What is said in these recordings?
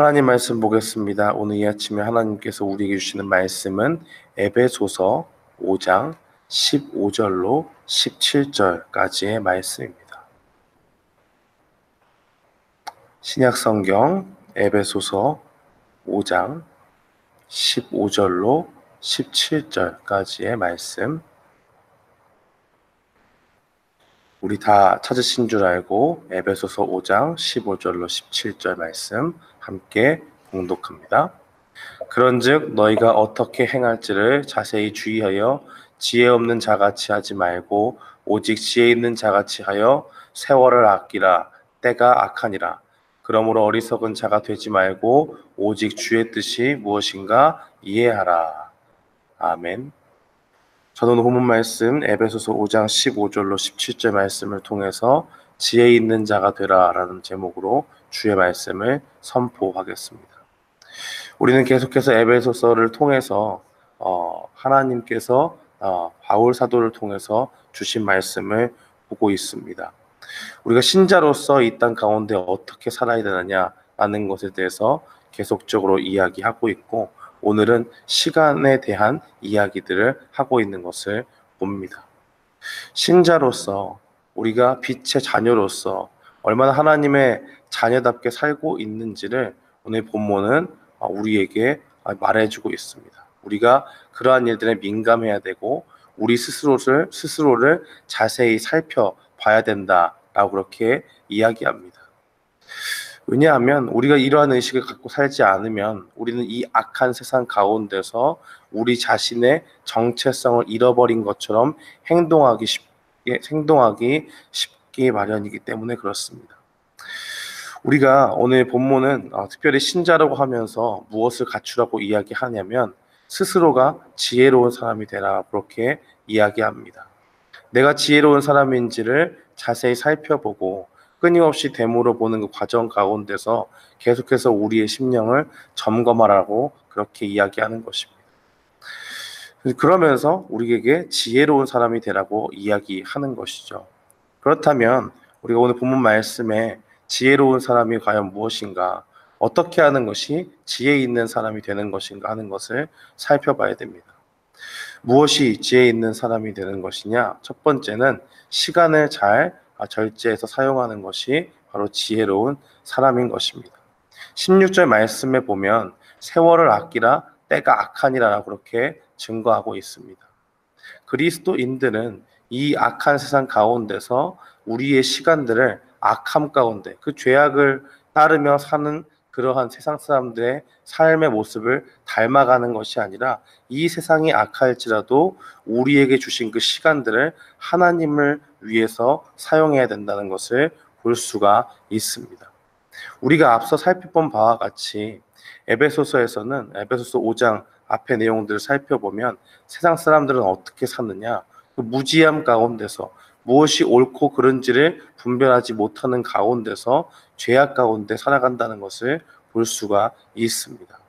하나님 말씀 보겠습니다. 오늘 이 아침에 하나님께서 우리에게 주시는 말씀은 에베소서 5장 15절로 17절까지의 말씀입니다. 신약성경 에베소서 5장 15절로 17절까지의 말씀. 우리 다 찾으신 줄 알고 에베소서 5장 15절로 17절 말씀 함께 봉독합니다. 그런즉 너희가 어떻게 행할지를 자세히 주의하여 지혜 없는 자같이 하지 말고 오직 지혜 있는 자같이 하여 세월을 아끼라. 때가 악하니라. 그러므로 어리석은 자가 되지 말고 오직 주의 뜻이 무엇인가 이해하라. 아멘. 저는 본문 말씀 에베소서 5장 15절로 17절 말씀을 통해서 지혜 있는 자가 되라 라는 제목으로 주의 말씀을 선포하겠습니다. 우리는 계속해서 에베소서를 통해서 하나님께서 바울 사도를 통해서 주신 말씀을 보고 있습니다. 우리가 신자로서 이 땅 가운데 어떻게 살아야 되느냐라는 것에 대해서 계속적으로 이야기하고 있고, 오늘은 시간에 대한 이야기들을 하고 있는 것을 봅니다. 신자로서 우리가 빛의 자녀로서 얼마나 하나님의 자녀답게 살고 있는지를 오늘 본문은 우리에게 말해주고 있습니다. 우리가 그러한 일들에 민감해야 되고 우리 스스로를 자세히 살펴봐야 된다라고 그렇게 이야기합니다. 왜냐하면 우리가 이러한 의식을 갖고 살지 않으면 우리는 이 악한 세상 가운데서 우리 자신의 정체성을 잃어버린 것처럼 행동하기 쉽기 마련이기 때문에 그렇습니다. 우리가 오늘 본문은 특별히 신자라고 하면서 무엇을 갖추라고 이야기하냐면 스스로가 지혜로운 사람이 되라 그렇게 이야기합니다. 내가 지혜로운 사람인지를 자세히 살펴보고 끊임없이 되물어 보는 그 과정 가운데서 계속해서 우리의 심령을 점검하라고 그렇게 이야기하는 것입니다. 그러면서 우리에게 지혜로운 사람이 되라고 이야기하는 것이죠. 그렇다면 우리가 오늘 본문 말씀에 지혜로운 사람이 과연 무엇인가, 어떻게 하는 것이 지혜 있는 사람이 되는 것인가 하는 것을 살펴봐야 됩니다. 무엇이 지혜 있는 사람이 되는 것이냐? 첫 번째는 시간을 잘 절제해서 사용하는 것이 바로 지혜로운 사람인 것입니다. 16절 말씀에 보면 세월을 아끼라 때가 악하니라 그렇게 증거하고 있습니다. 그리스도인들은 이 악한 세상 가운데서 우리의 시간들을 악함 가운데 그 죄악을 따르며 사는 그러한 세상 사람들의 삶의 모습을 닮아가는 것이 아니라 이 세상이 악할지라도 우리에게 주신 그 시간들을 하나님을 위해서 사용해야 된다는 것을 볼 수가 있습니다. 우리가 앞서 살펴본 바와 같이 에베소서에서는 에베소서 5장 앞의 내용들을 살펴보면 세상 사람들은 어떻게 사느냐, 그 무지함 가운데서 무엇이 옳고 그른지를 분별하지 못하는 가운데서 죄악 가운데 살아간다는 것을 볼 수가 있습니다.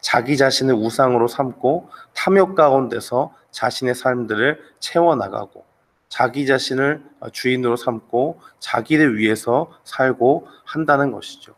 자기 자신을 우상으로 삼고 탐욕 가운데서 자신의 삶들을 채워나가고 자기 자신을 주인으로 삼고 자기를 위해서 살고 한다는 것이죠.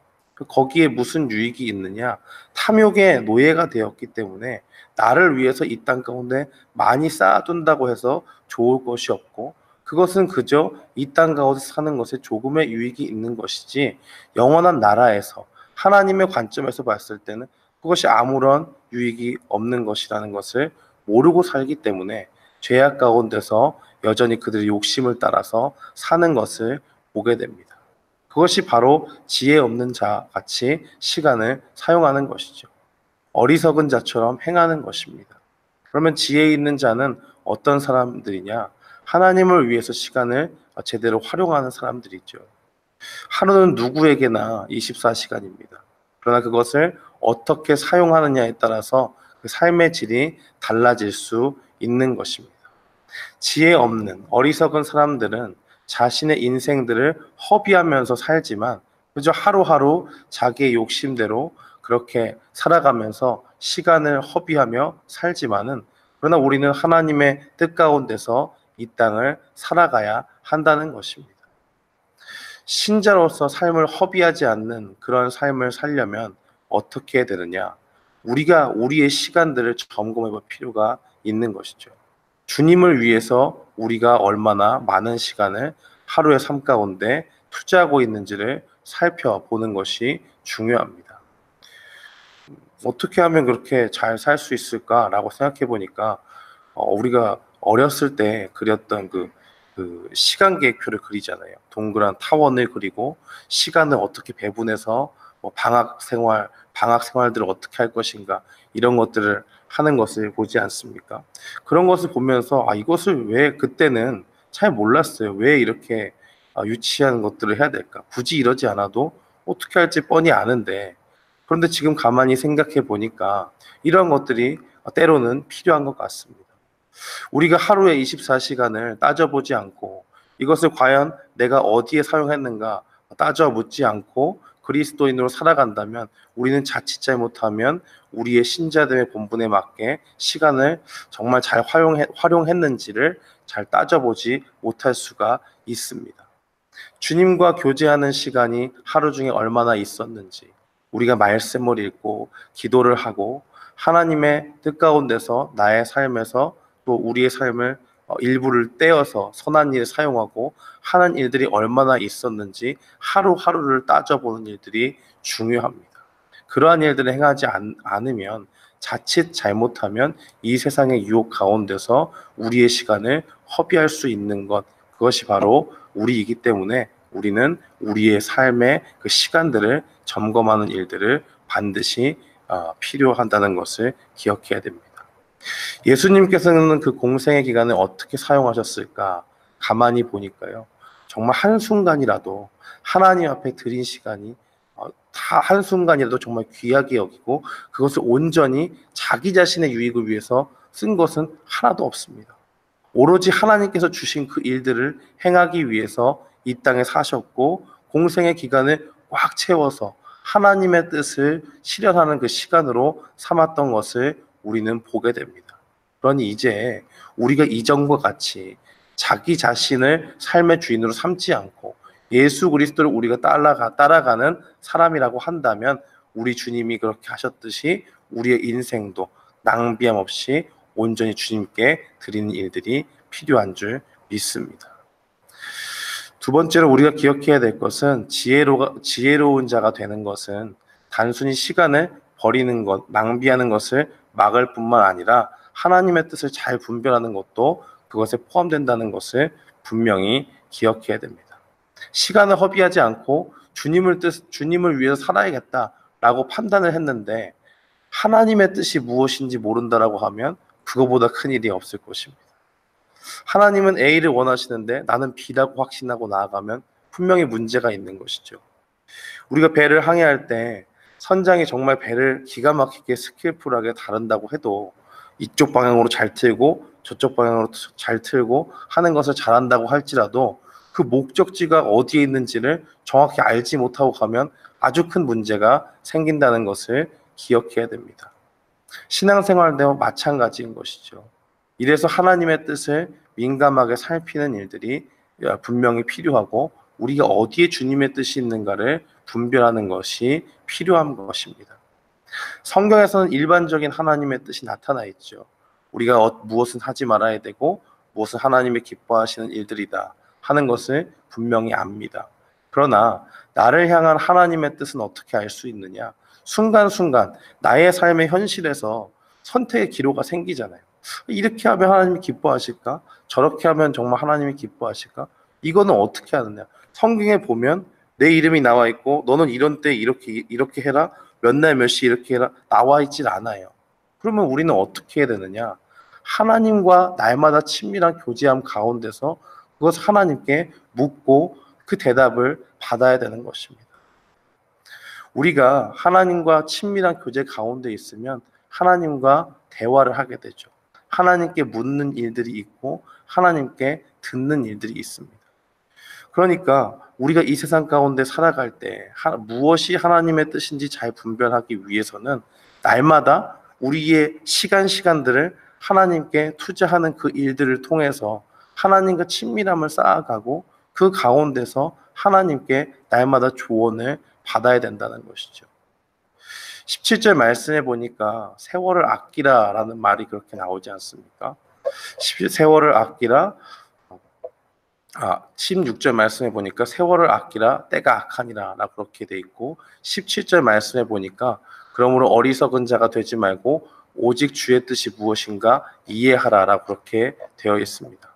거기에 무슨 유익이 있느냐? 탐욕의 노예가 되었기 때문에 나를 위해서 이 땅 가운데 많이 쌓아둔다고 해서 좋을 것이 없고, 그것은 그저 이 땅 가운데 사는 것에 조금의 유익이 있는 것이지 영원한 나라에서 하나님의 관점에서 봤을 때는 그것이 아무런 유익이 없는 것이라는 것을 모르고 살기 때문에 죄악 가운데서 여전히 그들의 욕심을 따라서 사는 것을 보게 됩니다. 그것이 바로 지혜 없는 자 같이 시간을 사용하는 것이죠. 어리석은 자처럼 행하는 것입니다. 그러면 지혜 있는 자는 어떤 사람들이냐? 하나님을 위해서 시간을 제대로 활용하는 사람들이죠. 하루는 누구에게나 24시간입니다. 그러나 그것을 어떻게 사용하느냐에 따라서 그 삶의 질이 달라질 수 있는 것입니다. 지혜 없는 어리석은 사람들은 자신의 인생들을 허비하면서 살지만 그저 하루하루 자기의 욕심대로 그렇게 살아가면서 시간을 허비하며 살지만은, 그러나 우리는 하나님의 뜻 가운데서 이 땅을 살아가야 한다는 것입니다. 신자로서 삶을 허비하지 않는 그런 삶을 살려면 어떻게 해야 되느냐? 우리가 우리의 시간들을 점검해 볼 필요가 있는 것이죠. 주님을 위해서 우리가 얼마나 많은 시간을 하루의 삶 가운데 투자하고 있는지를 살펴보는 것이 중요합니다. 어떻게 하면 그렇게 잘 살 수 있을까라고 생각해 보니까 우리가 어렸을 때 그렸던 그 시간 계획표를 그리잖아요. 동그란 타원을 그리고 시간을 어떻게 배분해서 뭐 방학 생활들을 어떻게 할 것인가 이런 것들을 하는 것을 보지 않습니까? 그런 것을 보면서 이것을 왜 그때는 잘 몰랐어요. 왜 이렇게 유치한 것들을 해야 될까? 굳이 이러지 않아도 어떻게 할지 뻔히 아는데 그런데 지금 가만히 생각해 보니까 이런 것들이 때로는 필요한 것 같습니다. 우리가 하루에 24시간을 따져보지 않고 이것을 과연 내가 어디에 사용했는가 따져 묻지 않고 그리스도인으로 살아간다면 우리는 자칫 잘못하면 우리의 신자됨의 본분에 맞게 시간을 정말 잘 활용했는지를 잘 따져보지 못할 수가 있습니다. 주님과 교제하는 시간이 하루 중에 얼마나 있었는지, 우리가 말씀을 읽고 기도를 하고 하나님의 뜻 가운데서 나의 삶에서 또 우리의 삶을 일부를 떼어서 선한 일에 사용하고 하는 일들이 얼마나 있었는지 하루하루를 따져보는 일들이 중요합니다. 그러한 일들을 행하지 않으면 자칫 잘못하면 이 세상의 유혹 가운데서 우리의 시간을 허비할 수 있는 것, 그것이 바로 우리이기 때문에 우리는 우리의 삶의 그 시간들을 점검하는 일들을 반드시 필요하다는 것을 기억해야 됩니다. 예수님께서는 그 공생의 기간을 어떻게 사용하셨을까? 가만히 보니까요. 정말 한순간이라도 하나님 앞에 드린 시간이 다 한순간이라도 정말 귀하게 여기고 그것을 온전히 자기 자신의 유익을 위해서 쓴 것은 하나도 없습니다. 오로지 하나님께서 주신 그 일들을 행하기 위해서 이 땅에 사셨고 공생의 기간을 꽉 채워서 하나님의 뜻을 실현하는 그 시간으로 삼았던 것을 우리는 보게 됩니다. 그러니 이제 우리가 이전과 같이 자기 자신을 삶의 주인으로 삼지 않고 예수 그리스도를 우리가 따라가는 사람이라고 한다면 우리 주님이 그렇게 하셨듯이 우리의 인생도 낭비함 없이 온전히 주님께 드리는 일들이 필요한 줄 믿습니다. 두 번째로 우리가 기억해야 될 것은 지혜로운 자가 되는 것은 단순히 시간을 버리는 것, 낭비하는 것을 막을 뿐만 아니라 하나님의 뜻을 잘 분별하는 것도 그것에 포함된다는 것을 분명히 기억해야 됩니다. 시간을 허비하지 않고 주님을 위해서 살아야겠다라고 판단을 했는데 하나님의 뜻이 무엇인지 모른다라고 하면 그거보다 큰 일이 없을 것입니다. 하나님은 A를 원하시는데 나는 B라고 확신하고 나아가면 분명히 문제가 있는 것이죠. 우리가 배를 항해할 때 선장이 정말 배를 기가 막히게 스킬풀하게 다룬다고 해도 이쪽 방향으로 잘 틀고 저쪽 방향으로 잘 틀고 하는 것을 잘한다고 할지라도 그 목적지가 어디에 있는지를 정확히 알지 못하고 가면 아주 큰 문제가 생긴다는 것을 기억해야 됩니다. 신앙생활도 마찬가지인 것이죠. 이래서 하나님의 뜻을 민감하게 살피는 일들이 분명히 필요하고 우리가 어디에 주님의 뜻이 있는가를 분별하는 것이 필요한 것입니다. 성경에서는 일반적인 하나님의 뜻이 나타나 있죠. 우리가 무엇은 하지 말아야 되고 무엇은 하나님이 기뻐하시는 일들이다 하는 것을 분명히 압니다. 그러나 나를 향한 하나님의 뜻은 어떻게 알 수 있느냐? 순간순간 나의 삶의 현실에서 선택의 기로가 생기잖아요. 이렇게 하면 하나님이 기뻐하실까? 저렇게 하면 정말 하나님이 기뻐하실까? 이거는 어떻게 하느냐? 성경에 보면 내 이름이 나와 있고 너는 이런 때 이렇게 해라. 몇 날 몇 시 이렇게 해라. 나와 있질 않아요. 그러면 우리는 어떻게 해야 되느냐? 하나님과 날마다 친밀한 교제함 가운데서 그것을 하나님께 묻고 그 대답을 받아야 되는 것입니다. 우리가 하나님과 친밀한 교제 가운데 있으면 하나님과 대화를 하게 되죠. 하나님께 묻는 일들이 있고 하나님께 듣는 일들이 있습니다. 그러니까 우리가 이 세상 가운데 살아갈 때 무엇이 하나님의 뜻인지 잘 분별하기 위해서는 날마다 우리의 시간들을 하나님께 투자하는 그 일들을 통해서 하나님과 친밀함을 쌓아가고 그 가운데서 하나님께 날마다 조언을 받아야 된다는 것이죠. 17절 말씀해 보니까 세월을 아끼라라는 말이 그렇게 나오지 않습니까? 세월을 아끼라. 16절 말씀해 보니까 세월을 아끼라 때가 악하니라 라 그렇게 돼 있고, 17절 말씀해 보니까 그러므로 어리석은 자가 되지 말고 오직 주의 뜻이 무엇인가 이해하라 라 그렇게 되어 있습니다.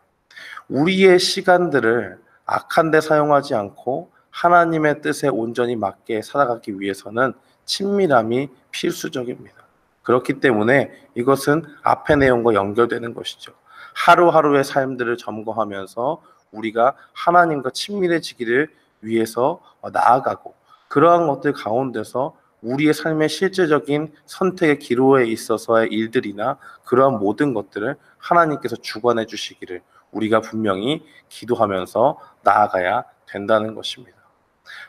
우리의 시간들을 악한 데 사용하지 않고 하나님의 뜻에 온전히 맞게 살아가기 위해서는 친밀함이 필수적입니다. 그렇기 때문에 이것은 앞의 내용과 연결되는 것이죠. 하루하루의 삶들을 점검하면서 우리가 하나님과 친밀해지기를 위해서 나아가고, 그러한 것들 가운데서 우리의 삶의 실제적인 선택의 기로에 있어서의 일들이나 그러한 모든 것들을 하나님께서 주관해 주시기를 우리가 분명히 기도하면서 나아가야 된다는 것입니다.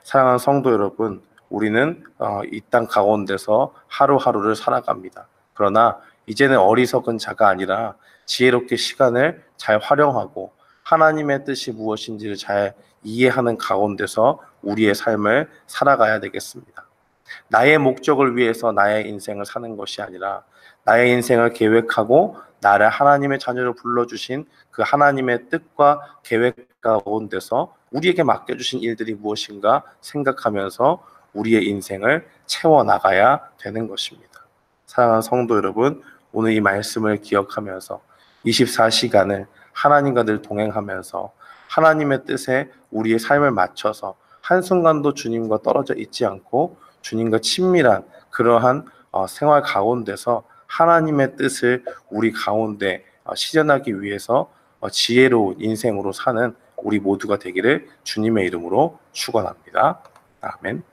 사랑하는 성도 여러분, 우리는 이 땅 가운데서 하루하루를 살아갑니다. 그러나 이제는 어리석은 자가 아니라 지혜롭게 시간을 잘 활용하고 하나님의 뜻이 무엇인지를 잘 이해하는 가운데서 우리의 삶을 살아가야 되겠습니다. 나의 목적을 위해서 나의 인생을 사는 것이 아니라 나의 인생을 계획하고 나를 하나님의 자녀로 불러주신 그 하나님의 뜻과 계획 가운데서 우리에게 맡겨주신 일들이 무엇인가 생각하면서 우리의 인생을 채워나가야 되는 것입니다. 사랑하는 성도 여러분, 오늘 이 말씀을 기억하면서 24시간을 하나님과 늘 동행하면서 하나님의 뜻에 우리의 삶을 맞춰서 한순간도 주님과 떨어져 있지 않고 주님과 친밀한 그러한 생활 가운데서 하나님의 뜻을 우리 가운데 실현하기 위해서 지혜로운 인생으로 사는 우리 모두가 되기를 주님의 이름으로 축원합니다. 아멘.